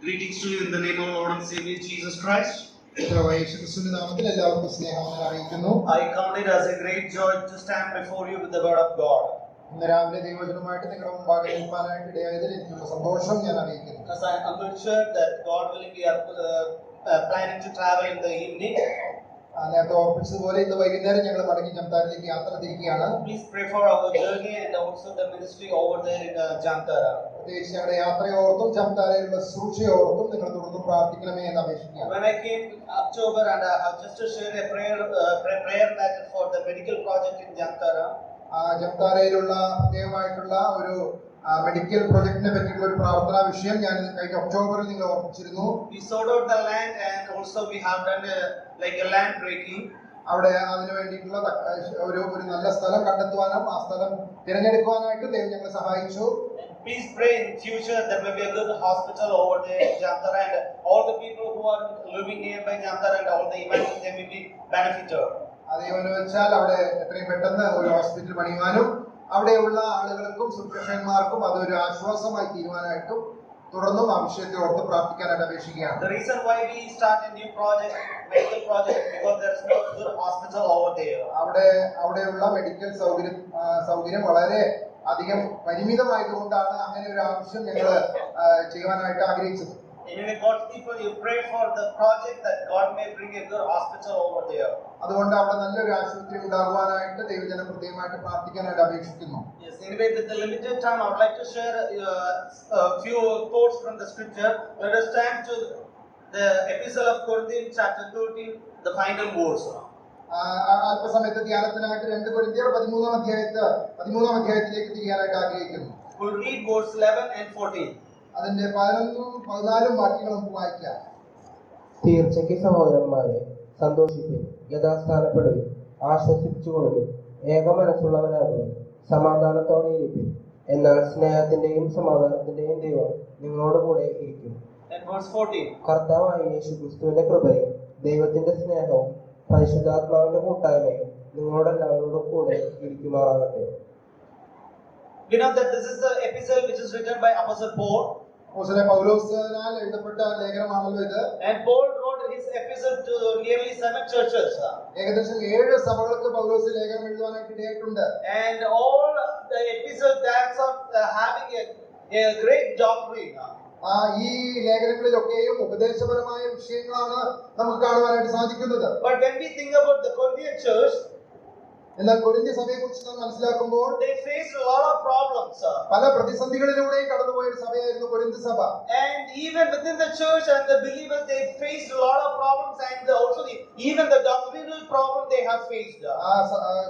Greetings to you in the name of our Lord and Savior Jesus Christ. I count it as a great joy to stand before you with the word of God. As I am assured that God willing we are planning to travel in the evening. Please pray for our journey and also the ministry over there in Jamtara. When I came in October and I have just to share a prayer matter for the medical project in Jamtara. Medical പ്രൊജക്ടിനെ പറ്റിയുള്ള ഒരു പ്രാർത്ഥനാ വിഷയം ഞാൻ കഴിഞ്ഞ ഒക്ടോബറിൽ നിങ്ങൾ ഓർമ്മിച്ചിരുന്നു. We sought out the land and also we have done like a land breaking. അവിടെ അതിനു വേണ്ടിയിട്ടുള്ള ഒരു നല്ല സ്ഥലം കണ്ടെത്തുവാനും ആ സ്ഥലം തിരഞ്ഞെടുക്കുവാനായിട്ട് ദൈവം ഞങ്ങളെ സഹായിച്ചു. Please pray in future there may be a good hospital over there in Jamtara and all the people who are living nearby Jamtara and all the events they may be benefited. അതേപോലെ വെച്ചാൽ അവിടെ എത്രയും പെട്ടെന്ന് ഒരു hospital പണിയുവാനും അവിടെയുള്ള ആളുകൾക്കും സുരക്ഷന്മാർക്കും അതൊരു ആശ്വാസമായി തീരുവാനായിട്ടും തുടർന്നും ആ വിഷയത്തെ ഓർത്ത് പ്രാർത്ഥിക്കാനായിട്ട് അപേക്ഷിക്കുകയാണ്. The reason why we start a new project, medical project, because there is no good hospital over there. അവിടെയുള്ള മെഡിക്കൽ സൗകര്യം വളരെ അധികം പരിമിതമായതുകൊണ്ടാണ് അങ്ങനെ ഒരു ആവശ്യം ഞങ്ങൾ ചെയ്യുവാനായിട്ട് ആഗ്രഹിച്ചത്. Anyway, God's people, you pray for the project that God may bring a good hospital over there. അതുകൊണ്ട് അവിടെ നല്ലൊരു ആശുപത്രി ഉണ്ടാകുവാനായിട്ട് ദൈവജനം പ്രത്യേകമായിട്ട് പ്രാർത്ഥിക്കാനായിട്ട് അപേക്ഷിക്കുന്നു. Yes, anyway, with the limited time, I would like to share a few quotes from the scripture. Let us turn to the epistle of Corinthians, chapter 13, the final verse. അല്പസമയത്ത് ധ്യാനത്തിനായിട്ട് 2 കൊരിന്ത്യർ 13-ാം അധ്യായത്തിലേക്ക് തിരിയാനായിട്ട് ആഗ്രഹിക്കുന്നു. We'll read verse 11 and 14. അതിന്റെ 14 വാക്യങ്ങൾ നമുക്ക് വായിക്കാം. തീർച്ചയ്ക്ക് സഹോദരന്മാരെ, സന്തോഷിപ്പിൻ, യഥാസ്ഥാനപ്പെടുവിൻ, ആശ്വസിപ്പിച്ചുകൊള്ളുവിൻ, ഏകമനസ്സുള്ളവരാകുവിൻ, സമാധാനത്തോടെ ഇരിപ്പിൻ. എന്നാൽ സ്നേഹത്തിന്റെയും സമാധാനത്തിന്റെയും ദൈവം നിങ്ങളോട് കൂടെ ഇരിക്കും. കർത്താവായ യേശുക്രിസ്തുവിന്റെ കൃപയും ദൈവത്തിന്റെ സ്നേഹവും പരിശുദ്ധാത്മാവിന്റെ കൂട്ടായ്മയും നിങ്ങളോടെല്ലാവരോടും കൂടെ ഇരിക്കുമാറാകട്ടെ. We know that this is the epistle which is written by Apostle Paul. പൗലോസിനാൽ എഴുതപ്പെട്ട ലേഖനമാണല്ലോ ഇത്. And Paul wrote his epistle to nearly 7 churches. ഏകദേശം 7 സഭകൾക്ക് പൗലോസ് ലേഖനം എഴുതാനായിട്ട് ഇടയായിട്ടുണ്ട്. And all the epistle that's having a great doctrine. ഈ ലേഖനങ്ങളിലൊക്കെയും ഉപദേശപരമായ വിഷയങ്ങളാണ് നമുക്ക് കാണുവാനായിട്ട് സാധിക്കുന്നത്. But when we think about the Corinthian church, എന്നാൽ കൊരിന്ത്യ സഭയെ കുറിച്ച് നാം മനസ്സിലാക്കുമ്പോൾ they faced a lot of problems. പല പ്രതിസന്ധികളിലൂടെയും കടന്നുപോയ ഒരു സഭയായിരുന്നു കൊരിന്ത്യ സഭ. And even within the church and the believers, they faced a lot of problems, and also even the doctrinal problem they have faced.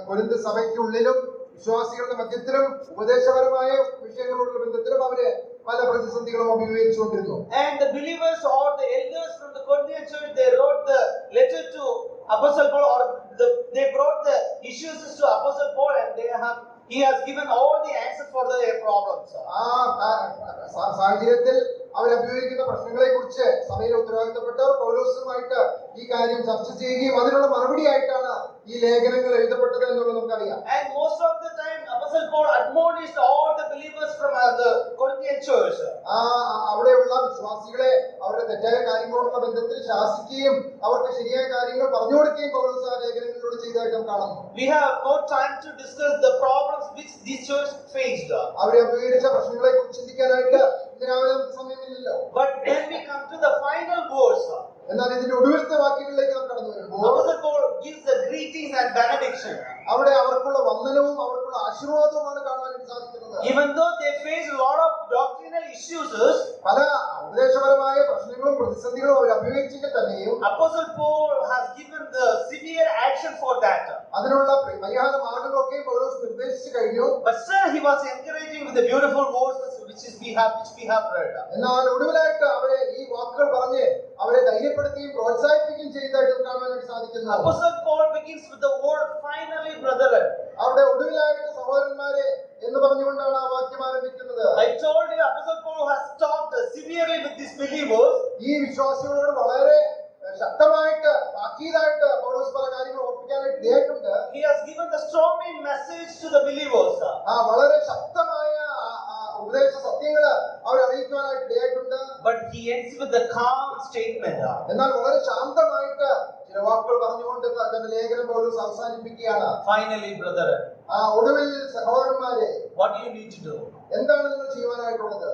കൊരിന്ത്യ സഭയ്ക്കുള്ളിലും വിശ്വാസികളുടെ മധ്യത്തിലും ഉപദേശപരമായ വിഷയങ്ങളോടുള്ള ബന്ധത്തിലും അവര് പല പ്രതിസന്ധികളും അഭിമുഖീകരിച്ചുകൊണ്ടിരുന്നു. And the believers or the elders from the Corinthian church, they wrote the letter to Apostle Paul, or they brought the issues to Apostle Paul, and he has given all the answers for their problems. സാഹചര്യത്തിൽ അവർ അഭിമുഖീകരിക്കുന്ന പ്രശ്നങ്ങളെ കുറിച്ച് സഭയിലെ ഉത്തരവാദിത്തപ്പെട്ടവർ പൗലോസുമായിട്ട് ഈ കാര്യം ചർച്ച ചെയ്യുകയും അതിനുള്ള മറുപടിയായിട്ടാണ് ഈ ലേഖനങ്ങൾ എഴുതപ്പെട്ടത് എന്നുള്ളത് നമുക്കറിയാം. And most of the time Apostle Paul admonished all the believers from the Corinthian church. അവിടെയുള്ള വിശ്വാസികളെ അവരുടെ തെറ്റായ കാര്യങ്ങളോടുള്ള ബന്ധത്തിൽ ശാസിക്കുകയും അവർക്ക് ശരിയായ കാര്യങ്ങൾ പറഞ്ഞു കൊടുക്കുകയും പൗലോസ് ആ ലേഖനങ്ങളിലൂടെ ചെയ്തതായിട്ട് നാം കാണുന്നു. We have no time to discuss the problems which this church faced. അവരെ അഭിമുഖീകരിച്ച പ്രശ്നങ്ങളെ കുറിച്ച് ചിന്തിക്കാനായിട്ട് ഇതിനാവിലെ നമുക്ക് സമയമില്ലല്ലോ. But when we come to the final verse, എന്നാൽ ഇതിന്റെ ഒടുവിലത്തെ വാക്യങ്ങളിലേക്ക് നാം കടന്നു വരുമ്പോൾ Apostle Paul gives the greetings and benediction. അവിടെ അവർക്കുള്ള വന്ദനവും അവർക്കുള്ള ആശീർവാദവുമാണ് കാണാനായിട്ട് സാധിക്കുന്നത്. Even though they face a lot of doctrinal issues, പല ഉപദേശപരമായ പ്രശ്നങ്ങളും പ്രതിസന്ധികളും അവർ അഭിമുഖീകരിച്ചെങ്കിൽ തന്നെയും Apostle Paul has given the severe action for that. അതിനുള്ള പരിഹാര മാർഗങ്ങളൊക്കെ പൗലോസ് നിർദ്ദേശിച്ചു കഴിഞ്ഞു. But still he was encouraging with the beautiful verses which we have read. എന്നാൽ ഒടുവിലായിട്ട് അവരെ ഈ വാക്കുകൾ പറഞ്ഞ് അവരെ ധൈര്യപ്പെടുത്തുകയും പ്രോത്സാഹിപ്പിക്കുകയും ചെയ്തതായിട്ട് കാണാനായിട്ട് സാധിക്കുന്നു. Apostle Paul begins with the word finally, brethren. അവിടെ ഒടുവിലായിട്ട് സഹോദരന്മാരെ എന്ന് പറഞ്ഞുകൊണ്ടാണ് ആ വാക്യം ആരംഭിക്കുന്നത്. I told you Apostle Paul has talked severely with these believers. ഈ വിശ്വാസികളോട് വളരെ ശക്തമായിട്ട് താക്കീതായിട്ട് പൗലോസ് പല കാര്യങ്ങൾ ഓർപ്പിക്കാനായിട്ട് ഇടയായിട്ടുണ്ട്. He has given the stormy message to the believers. വളരെ ശക്തമായ ഉപദേശ സത്യങ്ങള് അവരെ അറിയിക്കുവാനായിട്ട് ഇടയായിട്ടുണ്ട്. But he ends with the calm statement. എന്നാൽ വളരെ ശാന്തമായിട്ട് ചില വാക്കുകൾ പറഞ്ഞുകൊണ്ട് തന്റെ ലേഖനം പൗലോസ് അവസാനിപ്പിക്കുകയാണ്. Finally, brother, ഒടുവിൽ സഹോദരന്മാരെ, what do you need to do? എന്താണ് നിങ്ങൾ ചെയ്യുവാനായിട്ടുള്ളത്?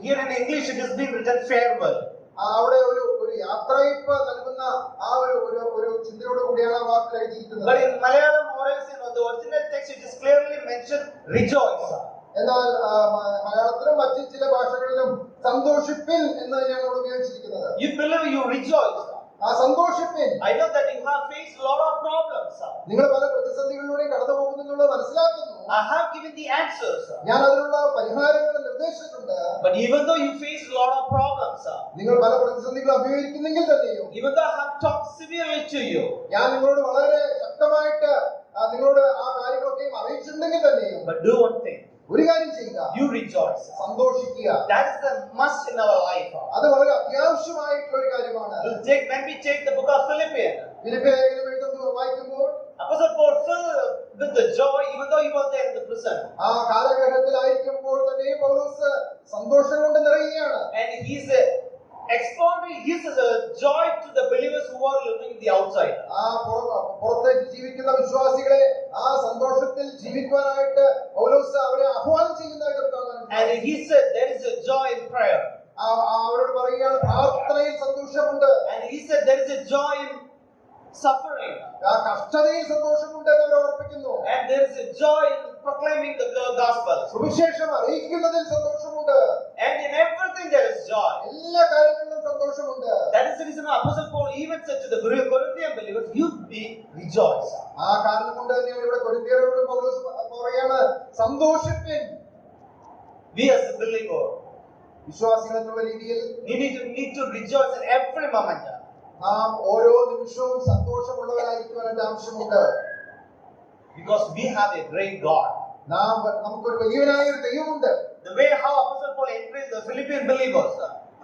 Here in English it has been written farewell. അവിടെ ഒരു യാത്രയപ്പ് നൽകുന്ന ആ ഒരു ചിന്തയോട് കൂടിയാണ് ആ വാക്ക് എഴുതിയിരിക്കുന്നത്. But in Malayalam or else in the original text it is clearly mentioned rejoice. എന്നാൽ മലയാളത്തിലും മറ്റു ചില ഭാഷകളിലും സന്തോഷിപ്പിൻ എന്ന് തന്നെയാണ് അവിടെ ഉപയോഗിച്ചിരിക്കുന്നത്. You believe, you rejoice. സന്തോഷിപ്പിൻ. I know that you have faced a lot of problems. നിങ്ങൾ പല പ്രതിസന്ധികളിലൂടെ കടന്നു പോകുമെന്നുള്ളത് മനസ്സിലാക്കുന്നു. I have given the answers. ഞാൻ അതിനുള്ള പരിഹാരങ്ങൾ നിർദ്ദേശിച്ചിട്ടുണ്ട്. But even though you face a lot of problems, നിങ്ങൾ പല പ്രതിസന്ധികൾ അഭിമുഖീകരിക്കുന്നെങ്കിൽ തന്നെയും, even though I have talked severely to you, ഞാൻ നിങ്ങളോട് വളരെ ശക്തമായിട്ട് നിങ്ങളോട് ആ കാര്യങ്ങളൊക്കെയും അറിയിച്ചിട്ടുണ്ടെങ്കിൽ തന്നെയും, but do one thing. ഒരു കാര്യം ചെയ്യുക, You rejoice. സന്തോഷിക്കുക. That is the must in our life. അത് വളരെ അത്യാവശ്യമായിട്ടുള്ള ഒരു കാര്യമാണ്. When we take the book of Philippians, ഫിലിപ്പിയ ലേഖനം എഴുതുമ്പോൾ വായിക്കുമ്പോൾ Apostle Paul filled with the joy even though he was there in the prison. ആ കാരാഗൃഹത്തിലായിരിക്കുമ്പോൾ തന്നെ പൗലോസ് സന്തോഷം കൊണ്ട് നിറയുകയാണ്. And he's expounding his joy to the believers who are living in the outside. ആ പുറത്തേക്ക് ജീവിക്കുന്ന വിശ്വാസികളെ ആ സന്തോഷത്തിൽ ജീവിക്കുവാനായിട്ട് പൗലോസ് അവരെ ആഹ്വാനം ചെയ്യുന്നതായിട്ട് കാണാൻ. And he said there is a joy in prayer. അവരോട് പറയുകയാണ് പ്രാർത്ഥനയിൽ സന്തോഷമുണ്ട്. And he said there is a joy in suffering. ആ കഷ്ടതയിൽ സന്തോഷമുണ്ട് എന്ന് അവർ ഓർപ്പിക്കുന്നു. And there is a joy in proclaiming the gospel. സുവിശേഷം അറിയിക്കുന്നതിൽ സന്തോഷമുണ്ട്. And in everything there is joy. എല്ലാ കാര്യങ്ങളിലും സന്തോഷമുണ്ട്. That is the reason Apostle Paul even said to the Corinthian believers, you be rejoice. ആ കാരണം കൊണ്ട് തന്നെയാണ് ഇവിടെ കൊരിന്ത്യരോട് പൗലോസ് പറയാണ് സന്തോഷിപ്പിൻ. We as a believer, വിശ്വാസികൾ എന്നുള്ള രീതിയിൽ we need to rejoice in every moment. നാം ഓരോ നിമിഷവും സന്തോഷമുള്ളവരായിരിക്കുവാനായിട്ട് ആവശ്യമുണ്ട്. Because we have a great God. നമുക്കൊരു വലിയവനായ ഒരു ദൈവമുണ്ട്. The way how Apostle Paul encouraged the Philippian believers,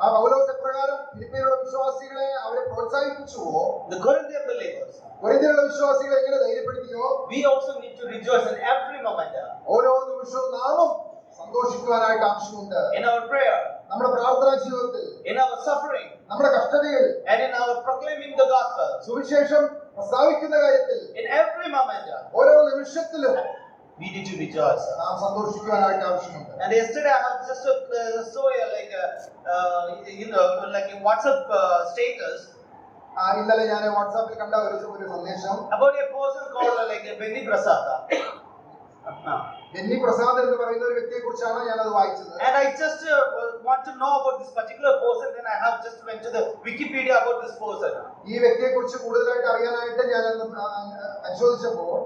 ആ പൗലോസ് എപ്രകാരം ഫിലിപ്പിയിലുള്ള വിശ്വാസികളെ അവരെ പ്രോത്സാഹിപ്പിച്ചുവോ, the Corinthian believers, കൊരിന്ത്യയിലുള്ള വിശ്വാസികളെ എങ്ങനെ ധൈര്യപ്പെടുത്തിയോ, we also need to rejoice in every moment. ഓരോ നിമിഷവും നാമും സന്തോഷിക്കുവാനായിട്ട് ആവശ്യമുണ്ട്. In our prayer, നമ്മുടെ പ്രാർത്ഥനാ ജീവിതത്തിൽ, in our suffering, നമ്മുടെ കഷ്ടതയിൽ, and in our proclaiming the gospel, സുവിശേഷം പ്രസ്താവിക്കുന്ന കാര്യത്തിൽ, in every moment, ഓരോ നിമിഷത്തിലും we need to rejoice. നാം സന്തോഷിക്കുവാനായിട്ട് ആവശ്യമുണ്ട്. And yesterday I have just saw like a WhatsApp status. ഇന്നലെ ഞാൻ വാട്സാപ്പിൽ കണ്ട ഒരു സന്ദേശം About a person called like Benny Prasad. Benny Prasad എന്ന് പറയുന്ന ഒരു വ്യക്തിയെ കുറിച്ചാണ് ഞാൻ അത് വായിച്ചത്. And I just want to know about this particular person. Then I have just went to the Wikipedia about this person. ഈ വ്യക്തിയെ കുറിച്ച് കൂടുതലായിട്ട് അറിയാനായിട്ട് ഞാൻ പരിശോധിച്ചപ്പോൾ,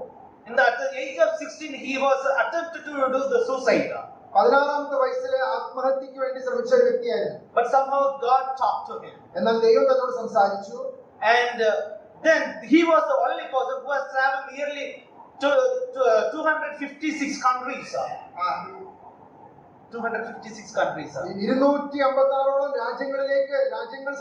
At the age of 16, he was attempted to do the suicide. 16-ാമത്തെ വയസ്സിൽ ആത്മഹത്യക്ക് വേണ്ടി ശ്രമിച്ച ഒരു വ്യക്തിയായിരുന്നു. But somehow God talked to him. എന്നാൽ ദൈവം തന്നോട് സംസാരിച്ചു. And then he was the only person who has traveled nearly to 256 countries. 256 countries. 256-ഓളം രാജ്യങ്ങൾ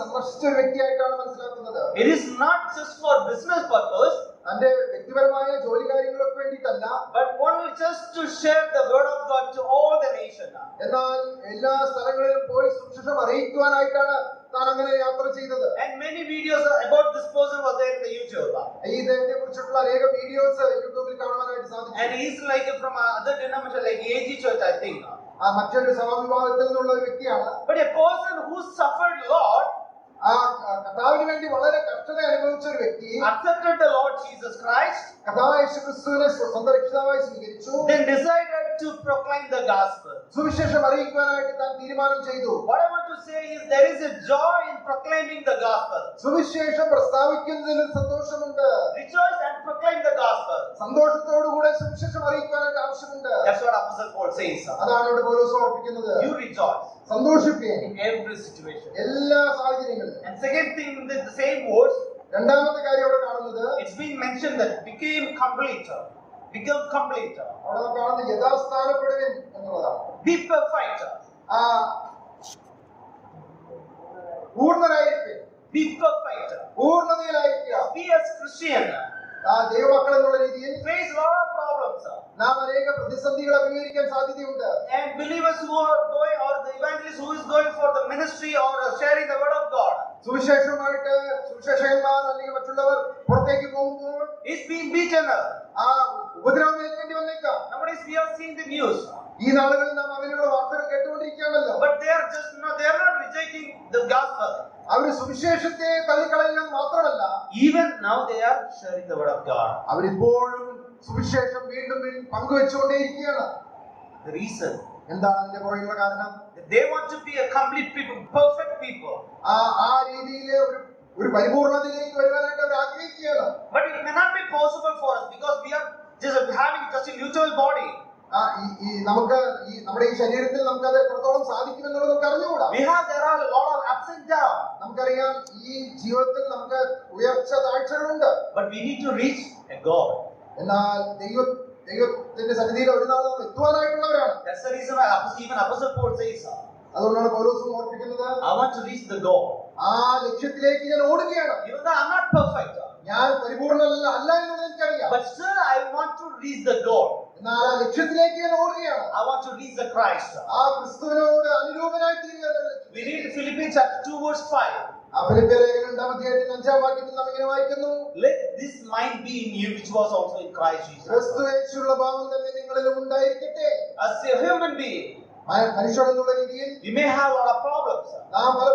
സന്ദർശിച്ച ഒരു വ്യക്തിയായിട്ടാണ് മനസ്സിലാക്കുന്നത്. It is not just for business purpose. തന്റെ വ്യക്തിപരമായ ജോലി കാര്യങ്ങൾക്ക് വേണ്ടിയിട്ടല്ല, but only just to share the word of God to all the nations. എന്നാൽ എല്ലാ സ്ഥലങ്ങളിലും പോയി സുവിശേഷം അറിയിക്കുവാനായിട്ടാണ് താൻ അങ്ങനെ യാത്ര ചെയ്തത്. And many videos about this person was there in the YouTube. ഈ ദൈവത്തെ കുറിച്ചുള്ള അനേക വീഡിയോസ് യൂട്യൂബിൽ കാണുവാനായിട്ട് സാധിച്ചു. And he's like from other denomination like AG Church, I think. മറ്റൊരു സഭാവിഭാഗത്തിൽ നിന്നുള്ള ഒരു വ്യക്തിയാണ്. But a person who suffered a lot, കർത്താവിന് വേണ്ടി വളരെ കഷ്ടത അനുഭവിച്ച ഒരു വ്യക്തി, accepted the Lord Jesus Christ, കർത്താവായ യേശുക്രിസ്തുവിനെ സ്വന്തം രക്ഷിതാവായി സ്വീകരിച്ചു, then decided to proclaim the gospel. സുവിശേഷം അറിയിക്കുവാനായിട്ട് താൻ തീരുമാനം ചെയ്തു. What I want to say is there is a joy in proclaiming the gospel. സുവിശേഷം പ്രസ്താവിക്കുന്നതിൽ സന്തോഷമുണ്ട്. Rejoice and proclaim the gospel. സന്തോഷത്തോടുകൂടെ സുവിശേഷം അറിയിക്കുവാനായിട്ട് ആവശ്യമുണ്ട്. That's what Apostle Paul says. അതാണ് ഇവിടെ പൗലോസ് ഓർപ്പിക്കുന്നത്. You rejoice. സന്തോഷിപ്പിൻ in every situation. എല്ലാ സാഹചര്യങ്ങളിലും. And second thing in the same words, രണ്ടാമത്തെ കാര്യം അവിടെ കാണുന്നത്, it's been mentioned that become complete. അവിടെ നാം കാണുന്നത് യഥാസ്ഥാനപ്പെടുവിൻ എന്നുള്ളതാണ്. Be perfect. പൂർണ്ണരായിരിക്കും. Be perfect. പൂർണ്ണതയിലായിരിക്കുക. Be as Christian. ദൈവമക്കൾ എന്നുള്ള രീതിയിൽ face a lot of problems. problems. നാം അനേക പ്രതിസന്ധികൾ അഭിമുഖീകരിക്കാൻ സാധ്യതയുണ്ട്. And believers who are going, or the evangelist who is going for the ministry or sharing the word of God, സുവിശേഷമായിട്ട് സുവിശേഷകന്മാർ അല്ലെങ്കിൽ മറ്റുള്ളവർ പുറത്തേക്ക് പോകുമ്പോൾ is being beaten. ആ ഉപദ്രവം ഏൽക്കേണ്ടി വന്നേക്കാം. Nowadays we have seen the news. ഈ നാളുകളിൽ നാം അങ്ങനെയുള്ള വാർത്തകൾ കേട്ടുകൊണ്ടിരിക്കുകയാണല്ലോ. But they are just they are not rejecting the gospel. അവര് സുവിശേഷത്തെ തള്ളിക്കളയുക മാത്രമല്ല, Even now they are sharing the word of God. അവരിപ്പോഴും സുവിശേഷം വീണ്ടും വീണ്ടും പങ്കുവെച്ചുകൊണ്ടേയിരിക്കുകയാണ്. The reason, എന്താണ് അതിന്റെ പുറകിലുള്ള കാരണം? they want to be a complete people, perfect people. ആ രീതിയിലെ ഒരു പരിപൂർണതയിലേക്ക് വരുവാനായിട്ട് അവർ ആഗ്രഹിക്കുകയാണ്. But it may not be possible for us because we are just having just a neutral body. നമുക്ക് നമ്മുടെ ഈ ശരീരത്തിൽ നമുക്ക് അത് എത്രത്തോളം സാധിക്കുമെന്നുള്ളത് നമുക്ക് അറിഞ്ഞുകൂടാ. There are a lot of ups and downs. നമുക്കറിയാം ഈ ജീവിതത്തിൽ നമുക്ക് ഉയർച്ച താഴ്ചകളുണ്ട്. But we need to reach a goal. എന്നാൽ ദൈവത്തിന്റെ സന്നിധിയിൽ ഒരു നാൾ നമ്മൾ എത്തുവാനായിട്ടുള്ളവരാണ്. That's the reason why even Apostle Paul says, അതുകൊണ്ടാണ് പൗലോസും ഓർപ്പിക്കുന്നത്, I want to reach the goal. ആ ലക്ഷ്യത്തിലേക്ക് ഞാൻ ഓടുകയാണ്. Even though I'm not perfect, ഞാൻ പരിപൂർണ്ണനല്ല എന്നുള്ളത് എനിക്കറിയാം. but still I want to reach the goal. എന്നാൽ ആ ലക്ഷ്യത്തിലേക്ക് ഞാൻ ഓടുകയാണ്. I want to reach the Christ. ആ ക്രിസ്തുവിനോട് അനുരൂപനായി തീരുക. We read Philippians chapter 2 verse 5. ഫിലിപ്പിയർ ലേഖനം 2-ാം വാക്യത്തിൽ നാം ഇങ്ങനെ വായിക്കുന്നു, Let this mind be in you which was also in Christ Jesus. ക്രിസ്തു യേശുവിലുള്ള ഭാവം തന്നെ നിങ്ങളിലും ഉണ്ടായിരിക്കട്ടെ. As a human being, മനുഷ്യൻ എന്നുള്ള രീതിയിൽ we may have a lot of problems, നാം പല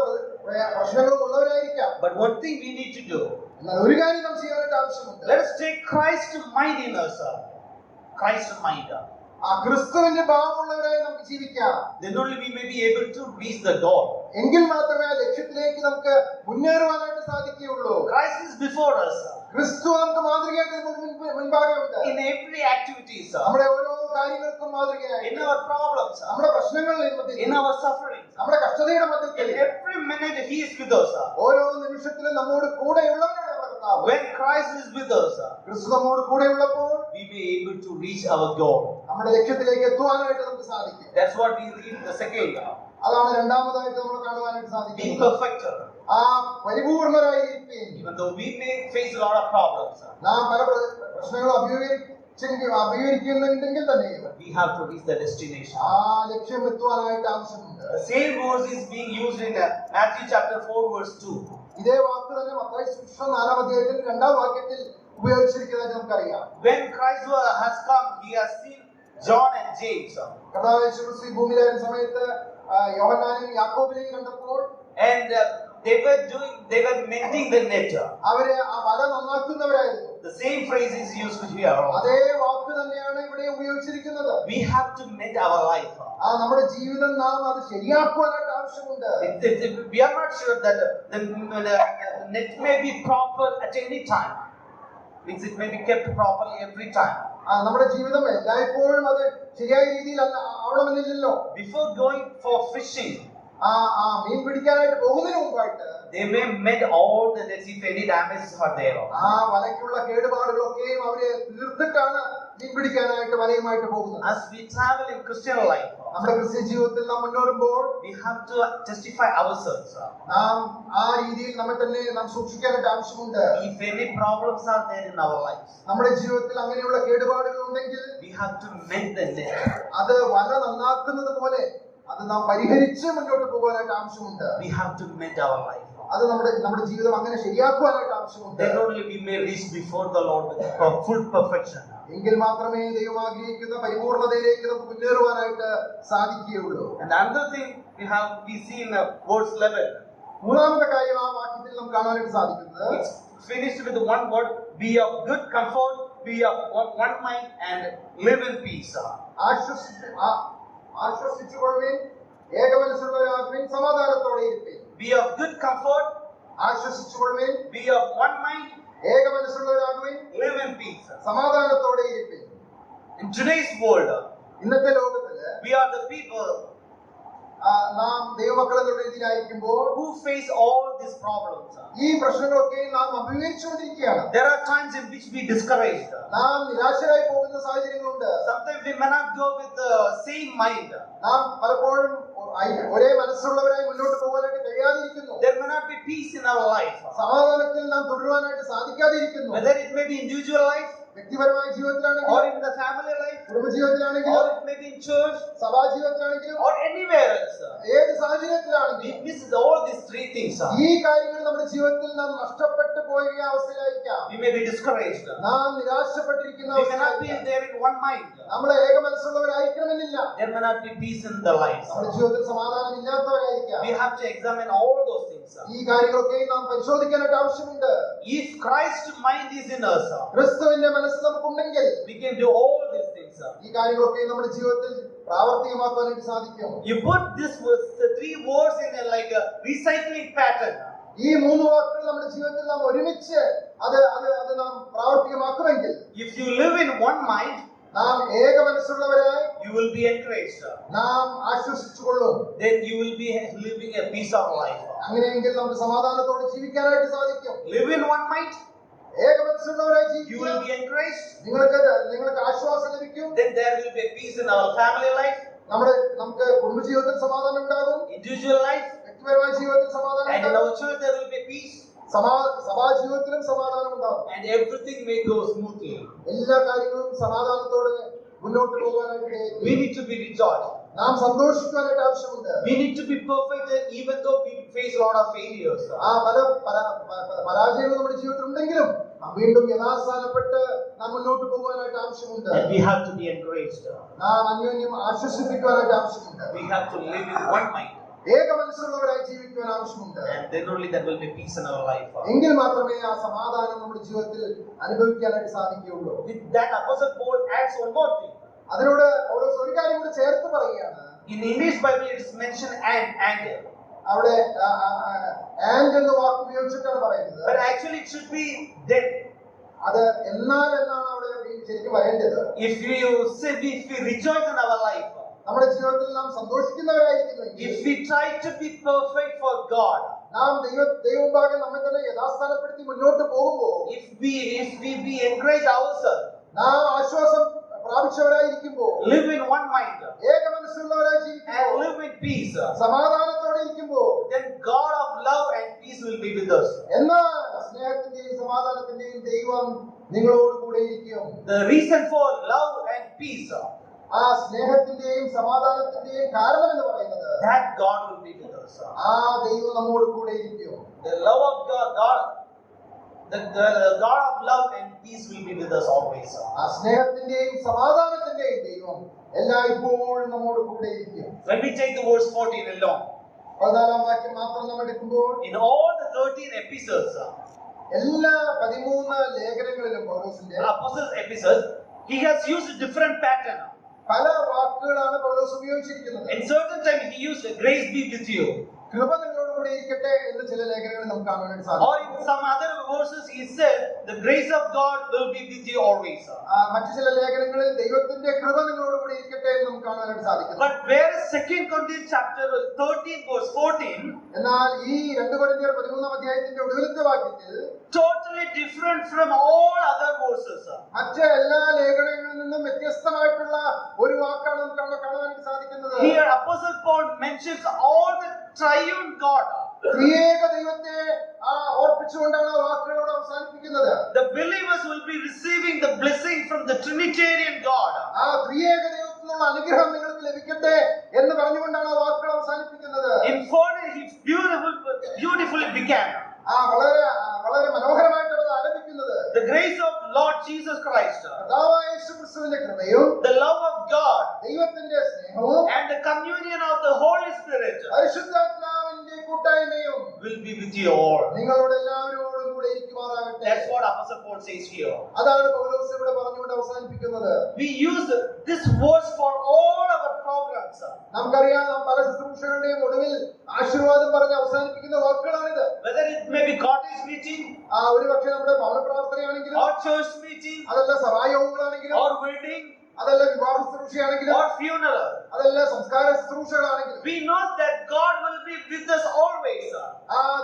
പ്രശ്നങ്ങളും ഉള്ളവരായിരിക്കാം. but one thing we need to do, എന്നാൽ ഒരു കാര്യം നാം ചെയ്യാനായിട്ട് ആവശ്യമുണ്ട്. let us take Christ mind in us. Christ mind. ആ ക്രിസ്തുവിന്റെ ഭാവമുള്ളവരായി നമുക്ക് ജീവിക്കാം. Then only we may be able to reach the goal. എങ്കിൽ മാത്രമേ ആ ലക്ഷ്യത്തിലേക്ക് നമുക്ക് മുന്നേറുവാനായിട്ട് സാധിക്കുകയുള്ളൂ. Christ is before us. ക്രിസ്തു നമുക്ക് മാതൃകയായിട്ട് മുൻപാകെ ഉണ്ട്. In every activities, നമ്മുടെ ഓരോ കാര്യങ്ങൾക്കും മാതൃകയായി, in our problems, നമ്മുടെ പ്രശ്നങ്ങളുടെ മധ്യത്തിൽ, in our sufferings, നമ്മുടെ കഷ്ടതയുടെ in മധ്യത്തിൽ, every minute He is with us. ഓരോ നിമിഷത്തിലും നമ്മോട് കൂടെയുള്ളവരാണ് നമ്മുടെ കർത്താവ്. When Christ is with us, ക്രിസ്തു നമ്മോട് കൂടെയുള്ളപ്പോൾ we may be able to reach our goal. നമ്മുടെ ലക്ഷ്യത്തിലേക്ക് എത്തുവാനായിട്ട് നമുക്ക് സാധിക്കും. That's what we read in the second. അതാണ് രണ്ടാമതായിട്ട് നമ്മൾ കാണുവാനായിട്ട് Being സാധിക്കുന്നത്. perfect. ആ പരിപൂർണരായിരിക്കും. Even though we may face a lot of problems, നാം പല പ്രശ്നങ്ങളും അഭിമുഖീകരിക്കുന്നുണ്ടെങ്കിൽ തന്നെ we have to reach the destination. ആ ലക്ഷ്യം എത്തുവാനായിട്ട് ആവശ്യമുണ്ട്. The same verse is being used in Matthew chapter 4 verse 2. ഇതേ വാക്ക് തന്നെ മത്തായി സുവിശേഷം 4-ാം 2-ാം വാക്യത്തിൽ ഉപയോഗിച്ചിരിക്കുന്നതായിട്ട് നമുക്കറിയാം. When Christ has come, He has seen John and James. കർത്താവ് യേശു ക്രിസ്തു ഭൂമിയിലായിരുന്ന സമയത്ത് യോഹന്നാനെയും യാക്കോബിനെയും കണ്ടപ്പോൾ, And they were mending the net. അവര് ആ വല നന്നാക്കുന്നവരായിരുന്നു. The same phrase is used here. അതേ വാക്ക് തന്നെയാണ് ഇവിടെ ഉപയോഗിച്ചിരിക്കുന്നത്. We have to mend our life. ആ നമ്മുടെ ജീവിതം നാം അത് ശരിയാക്കുവാനായിട്ട് ആവശ്യമുണ്ട്. We are not sure that the net may be proper at any time. Means it may be kept properly every time. നമ്മുടെ ജീവിതം എല്ലായ്പ്പോഴും അത് ശരിയായ രീതിയിൽ ആവണമെന്നില്ലല്ലോ. Before going for fishing, മീൻ പിടിക്കാനായിട്ട് പോകുന്നതിന് മുമ്പായിട്ട് they may mend all the nets if any damages are there. ആ വലയ്ക്കുള്ള കേടുപാടുകളൊക്കെയും അവര് തീർത്തിട്ടാണ് മീൻ പിടിക്കാനായിട്ട് വലയുമായിട്ട് പോകുന്നത്. As we travel in Christian life, നമ്മുടെ ക്രിസ്ത്യൻ ജീവിതത്തിൽ നാം മുന്നേറുമ്പോൾ we have to justify ourselves. നാം ആ രീതിയിൽ നമ്മെ തന്നെ നാം സൂക്ഷിക്കാനായിട്ട് ആവശ്യമുണ്ട്. If any problems are there in our lives, നമ്മുടെ ജീവിതത്തിൽ അങ്ങനെയുള്ള കേടുപാടുകൾ ഉണ്ടെങ്കിൽ we have to mend the net. അത് വല നന്നാക്കുന്നത് പോലെ അത് നാം പരിഹരിച്ച് മുന്നോട്ട് പോകാനായിട്ട് ആവശ്യമുണ്ട്. We have to mend our life. അത് നമ്മുടെ ജീവിതം അങ്ങനെ ശരിയാക്കുവാനായിട്ട് ആവശ്യമുണ്ട്. Then only we may reach before the Lord with full perfection. എങ്കിൽ മാത്രമേ ദൈവം ആഗ്രഹിക്കുന്ന പരിപൂർണതയിലേക്ക് നമുക്ക് മുന്നേറുവാനായിട്ട് സാധിക്കുകയുള്ളൂ. And another thing we see in verse 11. മൂന്നാമത്തെ കാര്യം ആ വാക്യത്തിൽ നമുക്ക് കാണാനായിട്ട് സാധിക്കുന്നത്, It's finished with one word: be of good comfort, be of one mind, and live in peace. ആശ്വസിച്ചുകൊള്ളുവിൻ, ഏകമനസ്സുള്ളവരാകുവിൻ, സമാധാനത്തോടെ ഇരിപ്പിൻ. Be of good comfort, ആശ്വസിച്ചുകൊള്ളുവിൻ, be of one mind, ഏകമനസ്സുള്ളവരാകുവിൻ, live in peace. സമാധാനത്തോടെ ഇരിപ്പിൻ. In today's world, ഇന്നത്തെ ലോകത്തില് we are the people നാം ദൈവമക്കൾ എന്നുള്ള രീതിയിലായിരിക്കുമ്പോൾ who face all these problems. ഈ പ്രശ്നങ്ങളൊക്കെ നാം അഭിമുഖീകരിച്ചുകൊണ്ടിരിക്കുകയാണ്. There are times in which we discouraged. നാം നിരാശരായി പോകുന്ന സാഹചര്യങ്ങളുണ്ട്. Sometimes we may not go with the same mind. നാം പലപ്പോഴും ഒരേ മനസ്സുള്ളവരായി മുന്നോട്ട് പോകാനായിട്ട് കഴിയാതിരിക്കുന്നു. There may not be peace in our life. സമാധാനത്തിൽ നാം തുടരുവാനായിട്ട് സാധിക്കാതിരിക്കുന്നു. Whether it may be individual life, വ്യക്തിപരമായ ജീവിതത്തിലാണെങ്കിലും or in the family life, കുടുംബജീവിതത്തിലാണെങ്കിലും or it may be in church, സഭാജീവിതത്തിലാണെങ്കിലും or anywhere else. ഏത് We സാഹചര്യത്തിലാണെങ്കിലും miss all these three things. ഈ കാര്യങ്ങൾ നമ്മുടെ ജീവിതത്തിൽ നാം നഷ്ടപ്പെട്ടു പോയ അവസ്ഥയിലായിരിക്കാം. We may be discouraged. നാം നിരാശപ്പെട്ടിരിക്കുന്ന We may not be അവസ്ഥയിലായിരിക്കാം. there in one mind. നമ്മൾ ഏക മനസ്സുള്ളവരായിരിക്കണമെന്നില്ല. There may not be peace in the lives. നമ്മുടെ ജീവിതത്തിൽ സമാധാനം ഇല്ലാത്തവരായിരിക്കാം. We have to examine all those things. ഈ കാര്യങ്ങളൊക്കെ നാം പരിശോധിക്കാനായിട്ട് ആവശ്യമുണ്ട്. If Christ's mind is in us, ക്രിസ്തുവിന്റെ മനസ്സ് നമുക്കുണ്ടെങ്കിൽ we can do all these things. ഈ കാര്യങ്ങളൊക്കെ നമ്മുടെ ജീവിതത്തിൽ പ്രാവർത്തികമാക്കാനായിട്ട് സാധിക്കും. You put the three words in a recycling pattern. ഈ മൂന്ന് വാക്കുകൾ നമ്മുടെ ജീവിതത്തിൽ നാം ഒരുമിച്ച് അത് നാം പ്രാവർത്തികമാക്കുമെങ്കിൽ, If you live in one mind, നാം ഏക മനസ്സുള്ളവരായി you will be encouraged. നാം ആശ്വസിച്ചുകൊള്ളും. Then you will be living a peace of life. അങ്ങനെയെങ്കിൽ നമുക്ക് സമാധാനത്തോടെ ജീവിക്കാനായിട്ട് സാധിക്കും. Live in one mind, ഏക മനസ്സുള്ളവരായി you will ജീവിക്കുക. be encouraged. നിങ്ങൾക്ക് ആശ്വാസം ലഭിക്കും. Then there will be a peace in our family life, നമുക്ക് കുടുംബജീവിതത്തിൽ സമാധാനം ഉണ്ടാകും. individual life, വ്യക്തിപരമായ ജീവിതത്തിൽ സമാധാനം and in ഉണ്ടാകും. our church there will be peace, സഭാജീവിതത്തിലും സമാധാനം ഉണ്ടാകും. and everything may go smoothly. എല്ലാ കാര്യങ്ങളും സമാധാനത്തോടെ മുന്നോട്ട് പോകാനായിട്ട് We need to be rejoiced. നാം സന്തോഷിക്കാനായിട്ട് ആവശ്യമുണ്ട്. We need to be perfected even though we face a lot of failures. ആ പല പരാജയങ്ങൾ നമ്മുടെ ജീവിതത്തിൽ ഉണ്ടെങ്കിലും വീണ്ടും യഥാസ്ഥാനപ്പെട്ട് നാം മുന്നോട്ട് പോകാനായിട്ട് ആവശ്യമുണ്ട്. And we have to be encouraged. നാം അന്യോന്യം ആശ്വസിപ്പിക്കുവാനായിട്ട് ആവശ്യമുണ്ട്. We have to live in one mind. ഏക മനസ്സുള്ളവരായി ജീവിക്കുവാൻ ആവശ്യമുണ്ട്. And then only there will be peace in our life. എങ്കിൽ മാത്രമേ ആ സമാധാനം നമ്മുടെ ജീവിതത്തിൽ അനുഭവിക്കാനായിട്ട് സാധിക്കുകയുള്ളൂ. With that, Apostle Paul adds one more thing. അതിനോട് പൗലോസ് ഒരു കാര്യം കൂടി ചേർത്ത് പറയുകയാണ്. In English Bible it is mentioned and. അവിടെ ആൻഡ് എന്ന വാക്ക് ഉപയോഗിച്ചിട്ടാണ് പറയുന്നത്. But actually it should be then. അത് എന്നാൽ എന്നാണ് അവിടെ ശരിക്കും വരേണ്ടത്. If we rejoice in our life, നമ്മുടെ ജീവിതത്തിൽ നാം സന്തോഷിക്കുന്നവരായിരിക്കുമെങ്കിൽ, if we try to be perfect for God, നാം ദൈവമുമ്പാകെ നമ്മെ തന്നെ യഥാസ്ഥാനപ്പെടുത്തി മുന്നോട്ട് പോകുമ്പോൾ, if we encourage ourselves, നാം ആശ്വാസം പ്രാപിച്ചവരായിരിക്കുമ്പോൾ, live in one mind, ഏക മനസ്സുള്ളവരായി and ജീവിക്കുമ്പോൾ, live in peace, സമാധാനത്തോടെ ഇരിക്കുമ്പോൾ, then God of love and peace will be with us. എന്നാൽ സ്നേഹത്തിന്റെയും സമാധാനത്തിന്റെയും ദൈവം നിങ്ങളോട് കൂടെ ഇരിക്കും. The reason for love and peace, ആ സ്നേഹത്തിന്റെയും സമാധാനത്തിന്റെയും കാരണം എന്ന് പറയുന്നത്, that God will be with us. ആ ദൈവം നമ്മോട് കൂടെ ഇരിക്കും. The love of God, the God of love and peace will be with us always. ആ സ്നേഹത്തിന്റെയും സമാധാനത്തിന്റെയും ദൈവം എല്ലായ്പ്പോഴും നമ്മോട് കൂടെ ഇരിക്കും. When we take the verse 14 alone, 14 വാക്യം മാത്രം നാം എടുക്കുമ്പോൾ, in all the 13 epistles, എല്ലാ 13 ലേഖനങ്ങളിലും പൗലോസിന്റെ apostles' epistles, he has used a different pattern. പല വാക്കുകളാണ് പൗലോസ് ഉപയോഗിച്ചിരിക്കുന്നത്. In certain time he used grace be with you, കൃപ നിങ്ങളോടുകൂടി ഇരിക്കട്ടെ എന്ന് ചില ലേഖനങ്ങളിൽ നമുക്ക് കാണാൻ സാധിക്കും. or in some other verses he said the grace of God will be with you always. മറ്റു ചില ലേഖനങ്ങളിൽ ദൈവത്തിന്റെ കൃപ നിങ്ങളോടുകൂടി ഇരിക്കട്ടെ എന്ന് നമുക്ക് കാണാനായിട്ട് സാധിക്കും. But whereas 2 Corinthians chapter 13 verse 14, എന്നാൽ ഈ 2 കൊരിന്ത്യർ 13 അധ്യായത്തിന്റെ ഒടുവിലത്തെ വാക്യത്തിൽ totally different from all other verses. മറ്റ് എല്ലാ ലേഖനങ്ങളിൽ നിന്നും വ്യത്യസ്തമായിട്ടുള്ള ഒരു വാക്കാണ് നമുക്ക് അവിടെ കാണാനായിട്ട് സാധിക്കുന്നത്. Here Apostle Paul mentions all the triune God. ത്രിയേക ദൈവത്തെ ഓർപ്പിച്ചുകൊണ്ടാണ് ആ വാക്കുകളോട് അവസാനിപ്പിക്കുന്നത്. The believers will be receiving the blessing from the Trinitarian God. ആ ത്രിയേക ദൈവത്തിൽ നിന്നുള്ള അനുഗ്രഹം നിങ്ങൾക്ക് ലഭിക്കട്ടെ എന്ന് പറഞ്ഞുകൊണ്ടാണ് ആ വാക്കുകൾ അവസാനിപ്പിക്കുന്നത്. In 14 he beautifully began. വളരെ മനോഹരമായിട്ടാണ് അത് ആരംഭിക്കുന്നത്. The grace of Lord Jesus Christ, കർത്താവായ യേശുക്രിസ്തുവിന്റെ കൃപയും the love of God, ദൈവത്തിന്റെ സ്നേഹവും and the communion of the Holy Spirit പരിശുദ്ധാത്മാവിന്റെ കൂട്ടായ്മയും will be with you all. നിങ്ങളോട് എല്ലാവരോടും കൂടെ ഇരിക്കുമാറാകട്ടെ. That's what Apostle Paul says here. അതാണ് പൗലോസ് ഇവിടെ പറഞ്ഞുകൊണ്ട് അവസാനിപ്പിക്കുന്നത്. We use this verse for all our programs. നമുക്കറിയാം, നാം പല ശുശ്രൂഷകളുടെയും ഒടുവിൽ ആശീർവാദം പറഞ്ഞ് അവസാനിപ്പിക്കുന്ന വാക്കുകളാണിത്. Whether it may be cottage meeting, ഒരുപക്ഷെ നമ്മുടെ ഭവന പ്രാർത്ഥനയാണെങ്കിലും, or church meeting, അതല്ല സഭായോഗങ്ങളാണെങ്കിലും, or wedding, അതല്ല വിവാഹ ശുശ്രൂഷയാണെങ്കിലും, or funeral, അതല്ല സംസ്കാര ശുശ്രൂഷകളാണെങ്കിലും, we know that God will be with us always.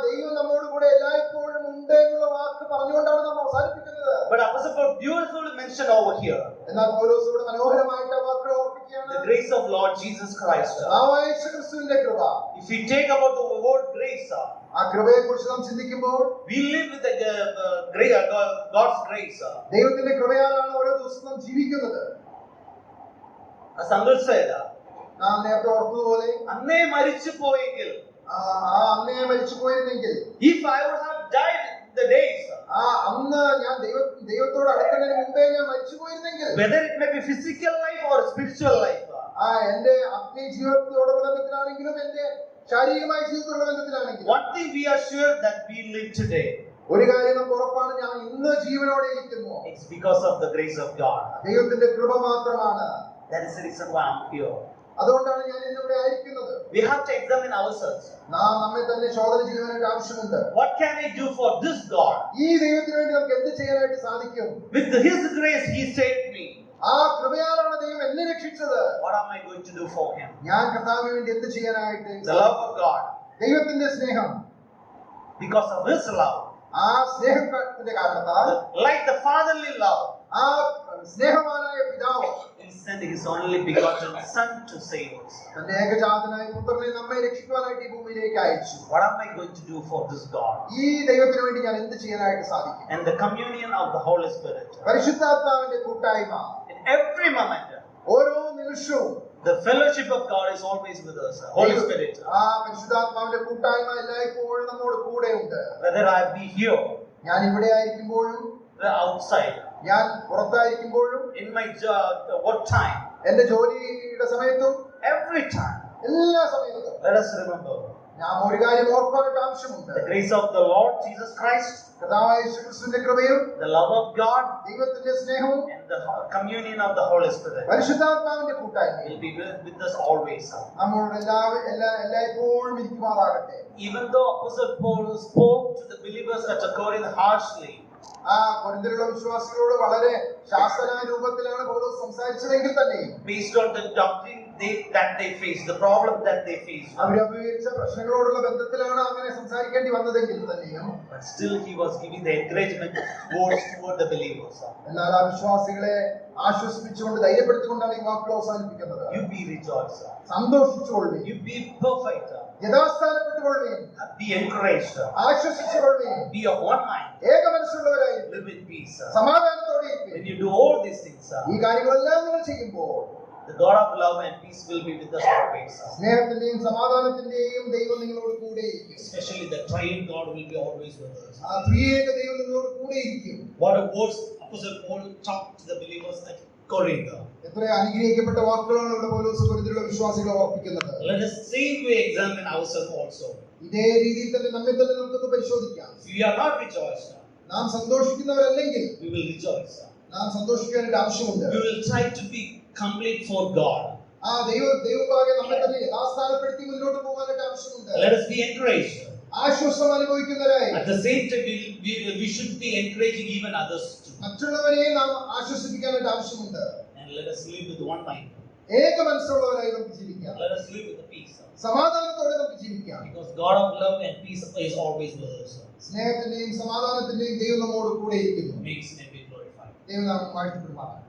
ദൈവം നമ്മോട് കൂടെ എല്ലായ്പ്പോഴും ഉണ്ട് എന്നുള്ള വാക്ക് പറഞ്ഞുകൊണ്ടാണ് നമ്മൾ അവസാനിപ്പിക്കുന്നത്. But Apostle Paul beautifully mention over here. എന്നാൽ പൗലോസ് ഇവിടെ മനോഹരമായിട്ട് ആ വാക്കുകൾ ഓർപ്പിക്കുകയാണ്. The grace of Lord Jesus Christ. കർത്താവായ യേശുക്രിസ്തുവിന്റെ കൃപ. If we take about the word grace, ആ കൃപയെക്കുറിച്ച് നാം ചിന്തിക്കുമ്പോൾ we live with the God's grace. ദൈവത്തിന്റെ കൃപയാലാണ് ഓരോ ദിവസവും നാം ജീവിക്കുന്നത്. As Uncle said, നാം നേരത്തെ ഓർത്തതുപോലെ അന്നേ മരിച്ചു പോയെങ്കിൽ, അന്നേ മരിച്ചു പോയിരുന്നെങ്കിൽ, if I would have died the days, അന്ന് ഞാൻ ദൈവത്തോട് അടുക്കുന്നതിന് മുമ്പേ ഞാൻ മരിച്ചു പോയിരുന്നെങ്കിൽ, whether it may be physical life or spiritual life, എന്റെ ആത്മീയ ജീവിതത്തോടുള്ള ബന്ധത്തിലാണെങ്കിലും എന്റെ ശാരീരികമായ ജീവിതത്തോടുള്ള ബന്ധത്തിലാണെങ്കിലും, one thing we are sure that we live today. ഒരു കാര്യം നമുക്ക് ഉറപ്പാണ്, ഞാൻ ഇന്ന് ജീവനോടെ ഇരിക്കുന്നു. It's because of the grace of God. ദൈവത്തിന്റെ കൃപ മാത്രമാണ്. That is the reason why I'm here. അതുകൊണ്ടാണ് ഞാൻ ഇന്നിവിടെ ആയിരിക്കുന്നത്. We have to examine ourselves. നാം നമ്മെ തന്നെ ശോധന ചെയ്യുവാനായിട്ട് ആവശ്യമുണ്ട്. What can I do for this God? ഈ ദൈവത്തിന് വേണ്ടി നമുക്ക് എന്ത് ചെയ്യാനായിട്ട് സാധിക്കും? With His grace, He saved me. ആ കൃപയാലാണ് ദൈവം എന്നെ രക്ഷിച്ചത്. What am I going to do for Him? ഞാൻ കർത്താവിന് വേണ്ടി എന്ത് ചെയ്യാനായിട്ട്? The love of God. ദൈവത്തിന്റെ സ്നേഹം. Because of His love. ആ സ്നേഹത്തിന്റെ കാരണത്താൽ, like the fatherly love, ആ സ്നേഹവാനായ പിതാവ് He sent His only begotten Son to save us. തന്റെ ഏകജാതനായ പുത്രനെ നമ്മെ രക്ഷിക്കുവാനായിട്ട് ഈ ഭൂമിയിലേക്ക് അയച്ചു. What am I going to do for this God? ഈ ദൈവത്തിന് വേണ്ടി ഞാൻ എന്ത് ചെയ്യാനായിട്ട് സാധിക്കും? And the communion of the Holy Spirit. പരിശുദ്ധാത്മാവിന്റെ കൂട്ടായ്മ. In every moment, ഓരോ നിമിഷവും the fellowship of God is always with us. Holy Spirit. ആ പരിശുദ്ധാത്മാവിന്റെ കൂട്ടായ്മ എല്ലായ്പ്പോഴും നമ്മോട് കൂടെയുണ്ട്. Whether I be here, ഞാൻ ഇവിടെ ആയിരിക്കുമ്പോഴും, outside, ഞാൻ പുറത്തായിരിക്കുമ്പോഴും, in my what time, എന്റെ ജോലിയുടെ സമയത്തും, every time, എല്ലാ സമയത്തും let us remember നാം ഒരു കാര്യം ഓർക്കാനായിട്ട് ആവശ്യമുണ്ട്. the grace of the Lord Jesus Christ, കർത്താവായ യേശുക്രിസ്തുവിന്റെ കൃപയും, the love of God, ദൈവത്തിന്റെ സ്നേഹവും, and the communion of the Holy Spirit പരിശുദ്ധാത്മാവിന്റെ കൂട്ടായ്മയും will be with us always. നമ്മളോട് എല്ലായ്പ്പോഴും ഇരിക്കുമാറാകട്ടെ. Even though Apostle Paul spoke to the believers at Corinth harshly, ആ കൊരിന്ത്യയിലുള്ള വിശ്വാസികളോട് വളരെ ശാസനായ രൂപത്തിലാണ് പൗലോസ് സംസാരിച്ചതെങ്കിൽ തന്നെ, based on the doctrine that they faced, the problem that they faced, അവർ അഭിമുഖീകരിച്ച പ്രശ്നങ്ങളോടുള്ള ബന്ധത്തിലാണ് അങ്ങനെ സംസാരിക്കേണ്ടി വന്നതെങ്കിൽ തന്നെയും, but still he was giving the encouragement words toward the believers. എന്നാൽ ആ വിശ്വാസികളെ ആശ്വസിപ്പിച്ചുകൊണ്ട് ധൈര്യപ്പെടുത്തിക്കൊണ്ടാണ് ഈ വാക്കുകൾ അവസാനിപ്പിക്കുന്നത്. You be rejoiced, സന്തോഷിച്ചുകൊള്ളുകയും, you be perfect, യഥാസ്ഥാനപ്പെട്ടുകൊള്ളുകയും, be encouraged, ആശ്വസിച്ചുകൊള്ളുകയും, be of one mind, ഏക മനസ്സുള്ളവരായി live in peace. സമാധാനത്തോടെ When ഇരിക്കുകയും. you do all these things, ഈ കാര്യങ്ങളെല്ലാം നിങ്ങൾ ചെയ്യുമ്പോൾ the God of love and peace will be with us always. സ്നേഹത്തിന്റെയും സമാധാനത്തിന്റെയും ദൈവം നിങ്ങളോട് കൂടെയിരിക്കും. Especially the triune God will be always with us. ആ ത്രിയേക ദൈവം നിങ്ങളോട് കൂടെയിരിക്കും. What a words Apostle Paul talked to the believers at Corinth. എത്ര അനുഗ്രഹിക്കപ്പെട്ട വാക്കുകളാണ് ഇവിടെ പൗലോസ് കൊരിന്ത്യയിലുള്ള വിശ്വാസികളെ ഓർപ്പിക്കുന്നത്. Let us same way examine ourselves also. ഇതേ രീതിയിൽ തന്നെ നമ്മെ തന്നെ നമുക്കൊന്ന് പരിശോധിക്കാം. If we are not rejoiced, നാം സന്തോഷിക്കുന്നവരല്ലെങ്കിൽ we will rejoice. നാം സന്തോഷിക്കാനായിട്ട് ആവശ്യമുണ്ട്. We will try to be complete for God. ആ ദൈവഭാഗ്യം നമ്മെ തന്നെ യഥാസ്ഥാനപ്പെടുത്തി മുന്നോട്ട് പോകാനായിട്ട് ആവശ്യമുണ്ട്. Let us be encouraged. ആശ്വാസം അനുഭവിക്കുന്നവരായി At the same time, we should be encouraging even others too. മറ്റുള്ളവരെ നാം ആശ്വസിപ്പിക്കാനായിട്ട് ആവശ്യമുണ്ട്. And let us live with one mind. ഏക മനസ്സുള്ളവരായി നമുക്ക് ജീവിക്കാം. Let us live with the peace. സമാധാനത്തോടെ നമുക്ക് ജീവിക്കാം. Because God of love and peace is always with us. സ്നേഹത്തിന്റെയും സമാധാനത്തിന്റെയും ദൈവം നമ്മോട് കൂടെ ഇരിക്കുന്നു. Makes Him be glorified. ദൈവം നാം വാഴ്ത്തപ്പെടുമാറാകട്ടെ.